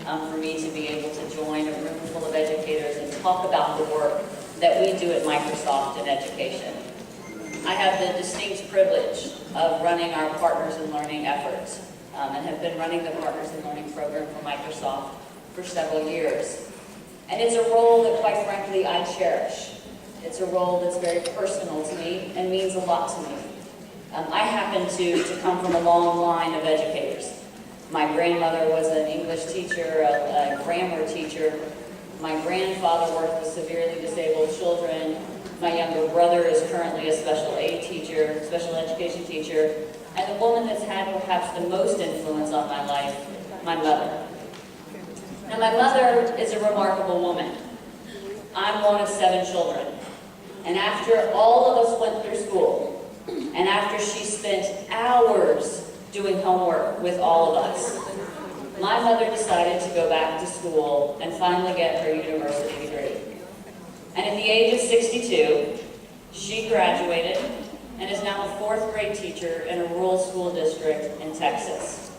for me to be able to join a room full of educators and talk about the work that we do at Microsoft in education. I have the distinct privilege of running our Partners in Learning efforts and have been running the Partners in Learning program for Microsoft for several years. And it's a role that, quite frankly, I cherish. It's a role that's very personal to me and means a lot to me. I happen to come from a long line of educators. My grandmother was an English teacher, a grammar teacher. My grandfather worked with severely disabled children. My younger brother is currently a special ed teacher, special education teacher. And the woman that's had perhaps the most influence on my life, my mother. Now, my mother is a remarkable woman. I'm one of 7 children. And after all of us went through school, and after she spent hours doing homework with all of us, my mother decided to go back to school and finally get her university degree. And at the age of 62, she graduated and is now a 4th grade teacher in a rural school district in Texas.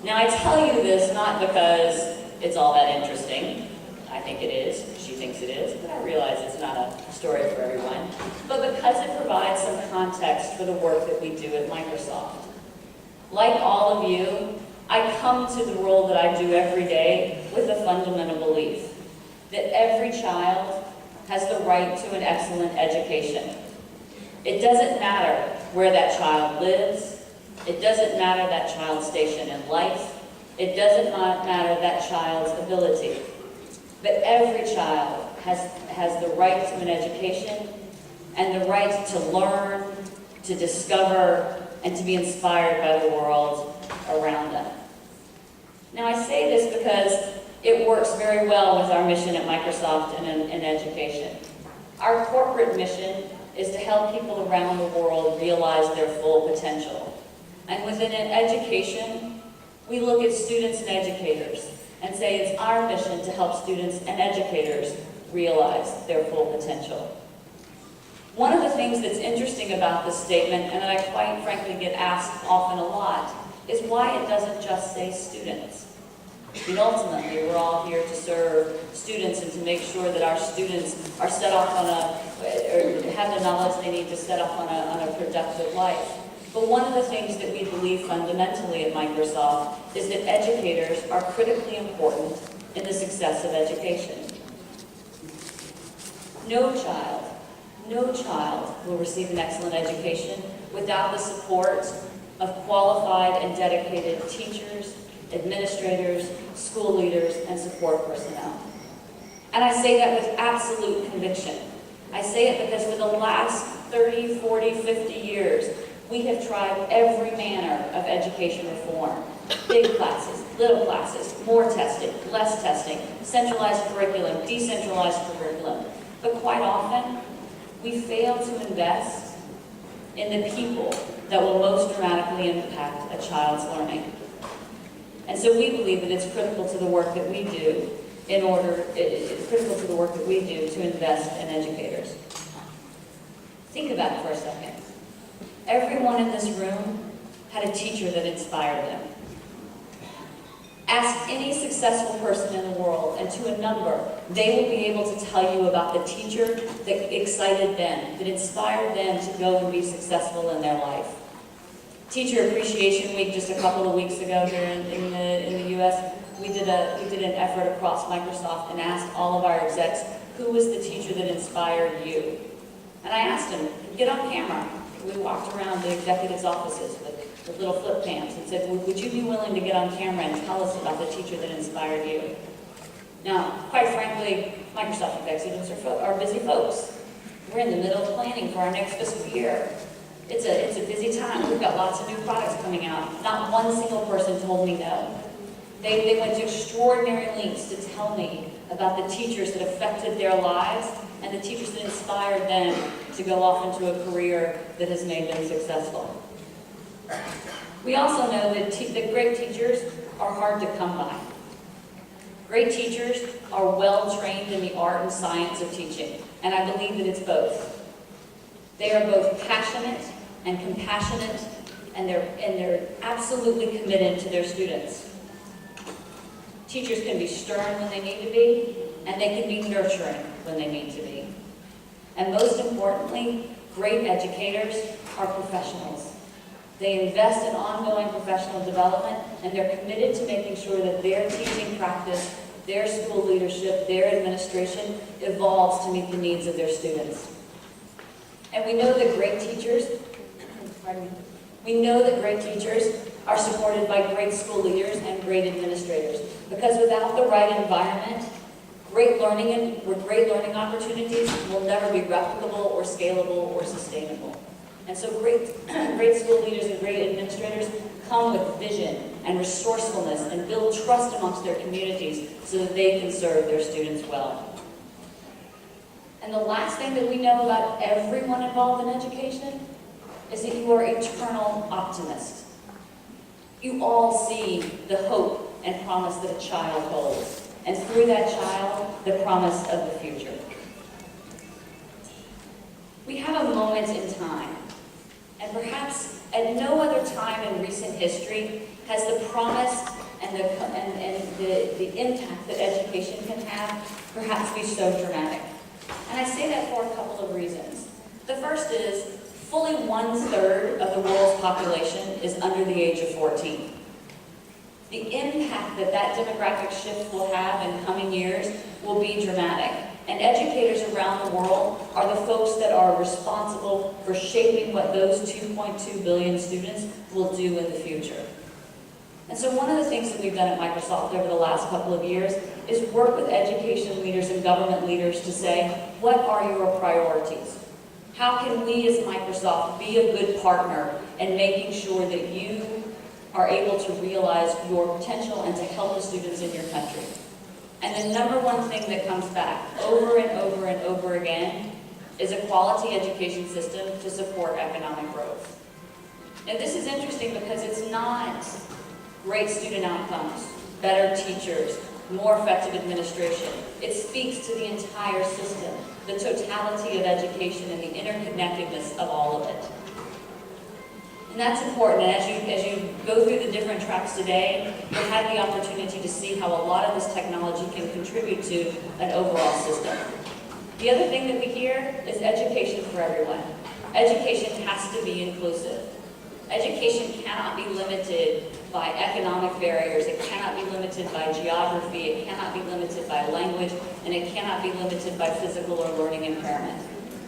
Now, I tell you this not because it's all that interesting. I think it is. She thinks it is, but I realize it's not a story for everyone. But because it provides some context for the work that we do at Microsoft. Like all of you, I come to the role that I do every day with a fundamental belief that every child has the right to an excellent education. It doesn't matter where that child lives. It doesn't matter that child's station in life. It doesn't matter that child's ability. But every child has the right to an education and the right to learn, to discover, and to be inspired by the world around them. Now, I say this because it works very well with our mission at Microsoft and in education. Our corporate mission is to help people around the world realize their full potential. And within education, we look at students and educators and say it's our mission to help students and educators realize their full potential. One of the things that's interesting about this statement, and that I quite frankly get asked often a lot, is why it doesn't just say students. I mean, ultimately, we're all here to serve students and to make sure that our students are set off on or have the knowledge they need to set off on a productive life. But one of the things that we believe fundamentally at Microsoft is that educators are critically important in the success of education. No child will receive an excellent education without the support of qualified and dedicated teachers, administrators, school leaders, and support personnel. And I say that with absolute conviction. I say it because for the last 30, 40, 50 years, we have tried every manner of education reform. Big classes, little classes, more testing, less testing, centralized curriculum, decentralized curriculum. But quite often, we fail to invest in the people that will most dramatically impact a child's learning. And so we believe that it's critical to the work that we do it's critical to the work that we do to invest in educators. Think about it for a second. Everyone in this room had a teacher that inspired them. Ask any successful person in the world, and to a number, they will be able to tell you about the teacher that excited them, that inspired them to go and be successful in their life. Teacher Appreciation Week just a couple of weks ago here in the U.S., we did an effort across Microsoft and asked all of our execs, who was the teacher that inspired you? And I asked them, get on camera. We walked around the executives' offices with little flip cams and said, would you be willing to get on camera and tell us about the teacher that inspired you? Now, quite frankly, Microsoft executives are busy folks. We're in the middle of planning for our next fiscal year. It's a busy time. We've got lots of new products coming out. Not one single person told me no. They went to extraordinary lengths to tell me about the teachers that affected their lives and the teachers that inspired them to go off into a career that has made them successful. We also know that great teachers are hard to come by. Great teachers are well trained in the art and science of teaching, and I believe that it's both. They are both passionate and compassionate, and they're absolutely committed to their students. Teachers can be stern when they need to be, and they can be nurturing when they need to be. And most importantly, great educators are professionals. They invest in ongoing professional development, and they're committed to making sure that their teaching practice, their school leadership, their administration evolves to meet the needs of their students. And we know that great teachers, are supported by great school leaders and great administrators. Because without the right environment, great learning opportunities will never be replicable or scalable or sustainable. And so great school leaders and great administrators come with vision and resourcefulness and build trust amongst their communities so that they can serve their students well. And the last thing that we know about everyone involved in education is that you are eternal optimists. You all see the hope and promise that a child holds, and through that child, the promise of the future. We have a moment in time, and perhaps at no other time in recent history has the promise and the impact that education can have perhaps be so dramatic. And I say that for a couple of reasons. The first is, fully 1/3 of the world's population is under the age of 14. The impact that that demographic shift will have in coming years will be dramatic. And educators around the world are the folks that are responsible for shaping what those 2.2 billion students will do in the future. And so one of the things that we've done at Microsoft over the last couple of years is work with education leaders and government leaders to say, what are your priorities? How can we as Microsoft be a good partner in making sure that you are able to realize your potential and to help the students in your country? And the number one thing that comes back over and over and over again is a quality education system to support economic growth. Now this is interesting because it's not great student outcomes, better teachers, more effective administration. It speaks to the entire system, the totality of education and the interconnectedness of all of it. And that's important. And as you go through the different tracks today, you'll have the opportunity to see how a lot of this technology can contribute to an overall system. The other thing that we hear is education for everyone. Education has to be inclusive. Education cannot be limited by economic barriers, it cannot be limited by geography, it cannot be limited by language, and it cannot be limited by physical or learning impairment.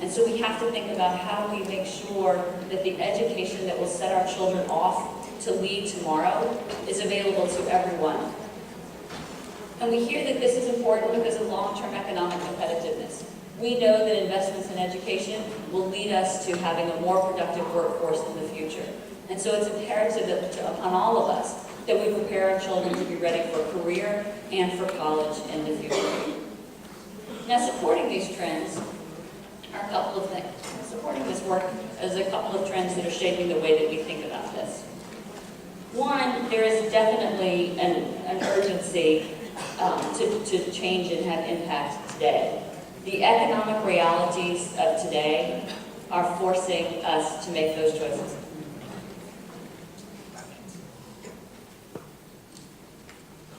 And so we have to think about how do we make sure that the education that will set our children off to lead tomorrow is available to everyone. And we hear that this is important because of long-term economic competitiveness. We know that investments in education will lead us to having a more productive workforce in the future. And so it's imperative upon all of us that we prepare our children to be ready for a career and for college in the future. Now, supporting these trends are a couple of things. Supporting this work is a couple of trends that are shaping the way that we think about this. One, there is definitely an urgency to change and have impact today. The economic realities of today are forcing us to make those choices.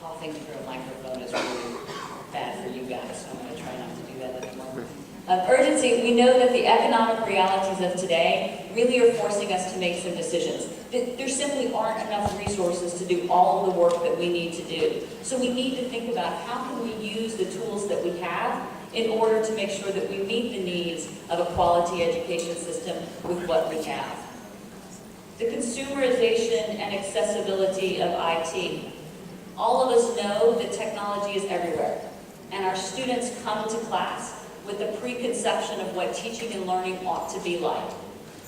Coughing through a microphone is really bad for you guys, so I'm going to try not to do that anymore. Urgency, we know that the economic realities of today really are forcing us to make some decisions. There simply aren't enough resources to do all of the work that we need to do. So we need to think about how can we use the tools that we have in order to make sure that we meet the needs of a quality education system with what we have. The consumerization and accessibility of IT. All of us know that technology is everywhere, and our students come to class with a preconception of what teaching and learning ought to be like.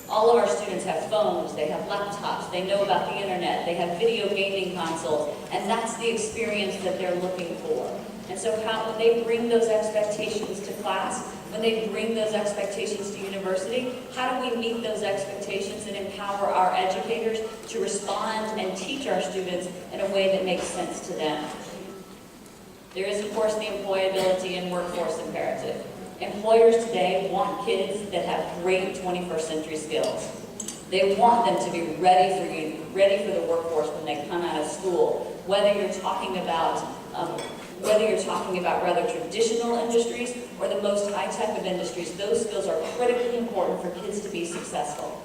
All of our students have phones, they have laptops, they know about the internet, they have video gaming consoles, and that's the experience that they're looking for. And so when they bring those expectations to class, when they bring those expectations to university, how do we meet those expectations and empower our educators to respond and teach our students in a way that makes sense to them? There is, of course, the employability and workforce imperative. Employers today want kids that have great 21st century skills. They want them to be ready for the workforce when they come out of school. Whether you're talking about Whether you're talking about rather traditional industries or the most high-tech of industries, those skills are critically important for kids to be successful.